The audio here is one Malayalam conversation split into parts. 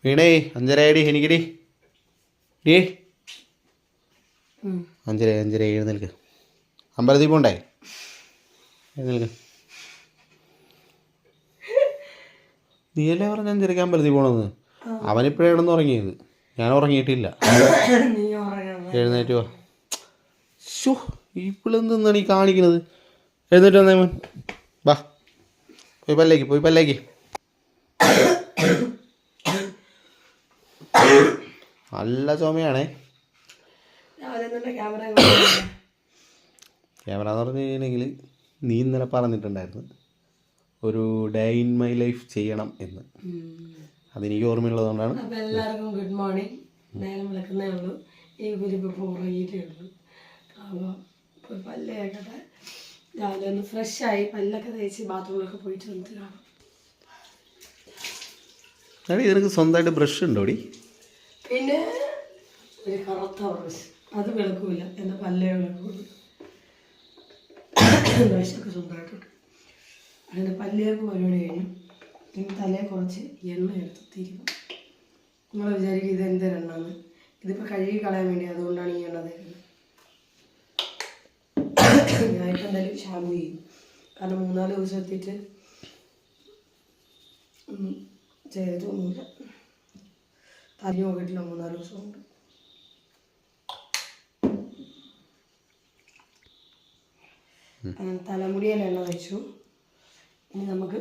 വീണേ 5:30 എനിക്കടി ഡേ 5:30 എഴുന്നേൽക്ക്. അമ്പലത്തിൽ പോണ്ടേ? എഴുന്നേൽക്ക്. നീയല്ലേ പറഞ്ഞ 5:30 അമ്പലത്തിൽ പോകണമെന്ന്. അവനിപ്പോഴാണെന്ന് ഉറങ്ങിയത്, ഞാൻ ഉറങ്ങിയിട്ടില്ല. എഴുന്നേറ്റ് വാ. ഷോ ഇപ്പോഴെന്താണ് ഈ കാണിക്കണത്? എഴുന്നേറ്റ് വന്നേ മോൻ, വാ. പോയി പല്ലേക്ക്. നല്ല ചുമയാണേ. ക്യാമറ എന്ന് പറഞ്ഞു കഴിഞ്ഞിട്ടുണ്ടെങ്കിൽ നീ ഇന്നലെ പറഞ്ഞിട്ടുണ്ടായിരുന്നു ഒരു ഡേ ഇൻ മൈ ലൈഫ് ചെയ്യണം എന്ന്. അതെനിക്ക് ഓർമ്മയുള്ളതുകൊണ്ടാണ്. അപ്പോൾ എല്ലാവർക്കും ഗുഡ് മോർണിംഗ്. നേരം വിളക്കുന്നേ ഉള്ളൂ. ഈ ഗുരുപ്പ് ഉറങ്ങിയിട്ടേ ഉള്ളൂ. അപ്പോൾ പല്ല് കേൾക്കട്ടെ. രാവിലെ ഒന്ന് ഫ്രഷായി പല്ലൊക്കെ തേച്ച് ബാത്റൂമിലൊക്കെ പോയിട്ട് വന്നിട്ട് കാണാം. നിനക്ക് സ്വന്തമായിട്ട് ബ്രഷ് ഉണ്ടോടി? പിന്നെ ഒരു കറുത്ത ബ്രഷ്, അത് വിളക്കൂല, എൻ്റെ പല്ലേ വിളക്കുള്ളൂ. ബ്രഷൊക്കെ സ്വന്തമായിട്ടുണ്ട്. അങ്ങനെ പല്ലേപ്പ് പരിപാടി കഴിഞ്ഞു. ഇനി തലയെ കുറച്ച് എണ്ണ എടുത്ത് തിരിക്കും. നിങ്ങൾ വിചാരിക്കും ഇത് എന്തിനെണ്ണാന്ന്? ഇതിപ്പോൾ കഴുകി കളയാൻ വേണ്ടി, അതുകൊണ്ടാണ് ഈ എണ്ണ തരുന്നത്. ഞാനിപ്പോൾ എന്തായാലും ഷാമ്പു ചെയ്യും. കാരണം 3-4 ദിവസം എത്തിയിട്ട് ചെയ്തിട്ടൊന്നുമില്ല. തലി നോക്കിയിട്ടില്ല 3-4 ദിവസം കൊണ്ട്. തലമുടിയിൽ എണ്ണ വെച്ചു. ഇനി നമുക്ക്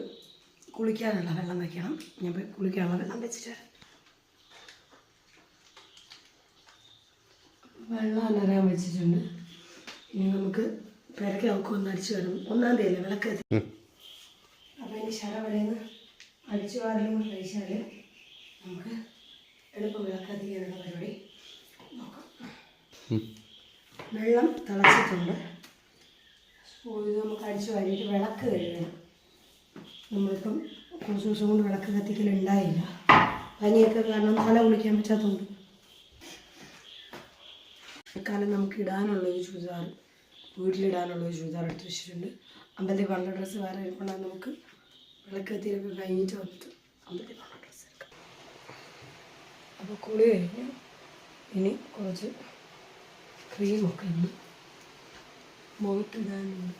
കുളിക്കാനുള്ള വെള്ളം വെക്കണം. ഞാൻ പോയി കുളിക്കാനുള്ള വെള്ളം വെച്ചിട്ട് വെള്ളം അന്നേരം വെച്ചിട്ടുണ്ട്. ഇനി നമുക്ക് പെരക്കെ നമുക്ക് ഒന്ന് അടിച്ചു വരണം. 1-ാം തീയതി വിളക്ക്. അപ്പോൾ ഇനി ശരവടയിൽ അടിച്ചു വാരലും കൂടി കഴിച്ചാൽ നമുക്ക് എളുപ്പം വിളക്ക് എത്തിക്കാനുള്ള പരിപാടി നോക്കാം. വെള്ളം തിളച്ചിട്ടുണ്ട്. ഇത് നമുക്ക് അടിച്ചു വാരിയിട്ട് വിളക്ക് കഴുകണം. നമ്മളിപ്പം കുറച്ച് ദിവസം കൊണ്ട് വിളക്ക് കത്തിക്കലുണ്ടായില്ല. പനിയൊക്കെ കാരണം തല കുളിക്കാൻ പറ്റാത്തതുകൊണ്ട്. കാലം നമുക്ക് ഇടാനുള്ളൊരു ചുരിദാർ, വീട്ടിലിടാനുള്ളൊരു ചുരിദാർ എടുത്ത് വെച്ചിട്ടുണ്ട്. അമ്പലത്തിൽ പറഞ്ഞ ഡ്രസ്സ് വേറെ ഇരിപ്പുണ്ടാകും. നമുക്ക് വിളക്ക് കത്തിയൊക്കെ കഴിഞ്ഞിട്ട് വന്നിട്ട് അമ്പലത്തിൽ പറഞ്ഞ ഡ്രസ്സ് എടുക്കാം. അപ്പോൾ കുളി കഴിഞ്ഞ് ഇനി കുറച്ച് ക്രീമൊക്കെ ഉണ്ട് മുഖത്തിടാനുണ്ട്.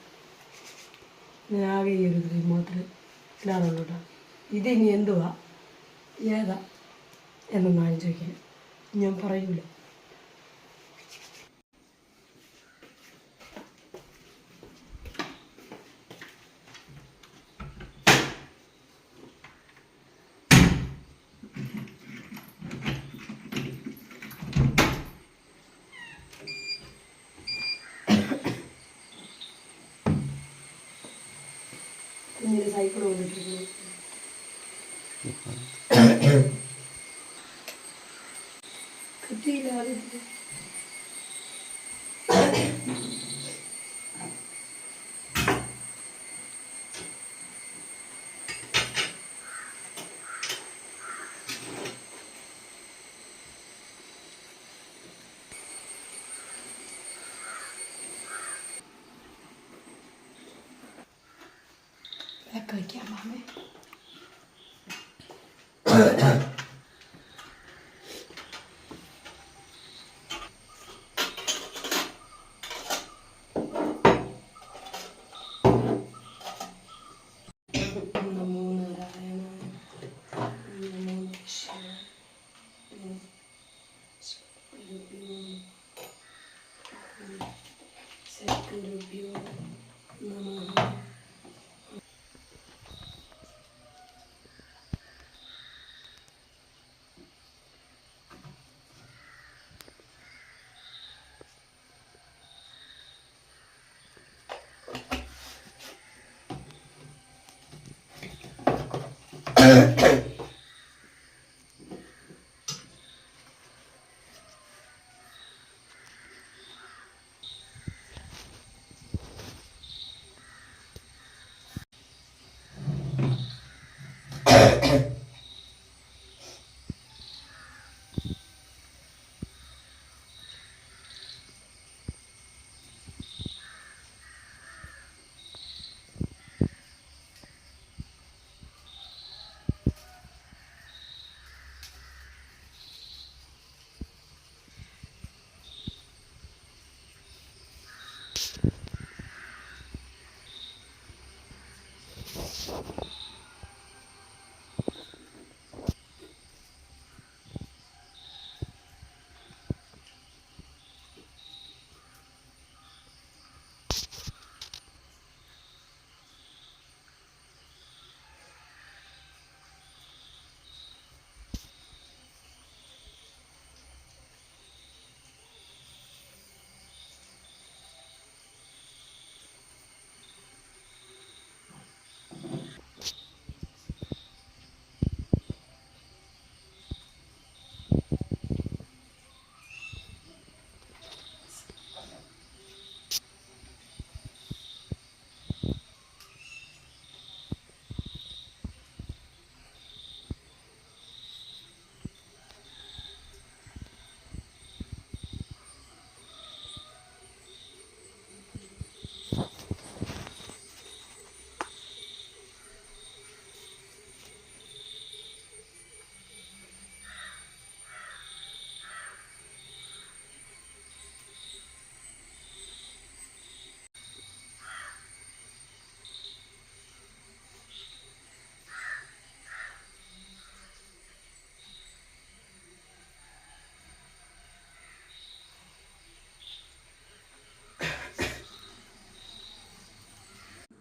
ഞാൻ ആകെ ഈ ഒരു ക്രീം മുഖത്തിൽ ഇടാറുള്ളൂ കേട്ടോ. ഇതിനി എന്തുവാ ഏതാ എന്നൊന്നും ആരും ചോദിക്കാൻ ഞാൻ പറയൂല. കുഞ്ഞിന് സൈക്കിൾ കൊണ്ടിട്ടിരുന്നു. കിട്ടിയില്ല. വിളക്ക് വയ്ക്കാൻ മാമേ.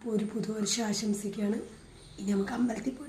അപ്പോൾ ഒരു പുതുവർഷം ആശംസിക്കുകയാണ്. ഇനി നമുക്ക് അമ്പലത്തിൽ പോയിട്ട്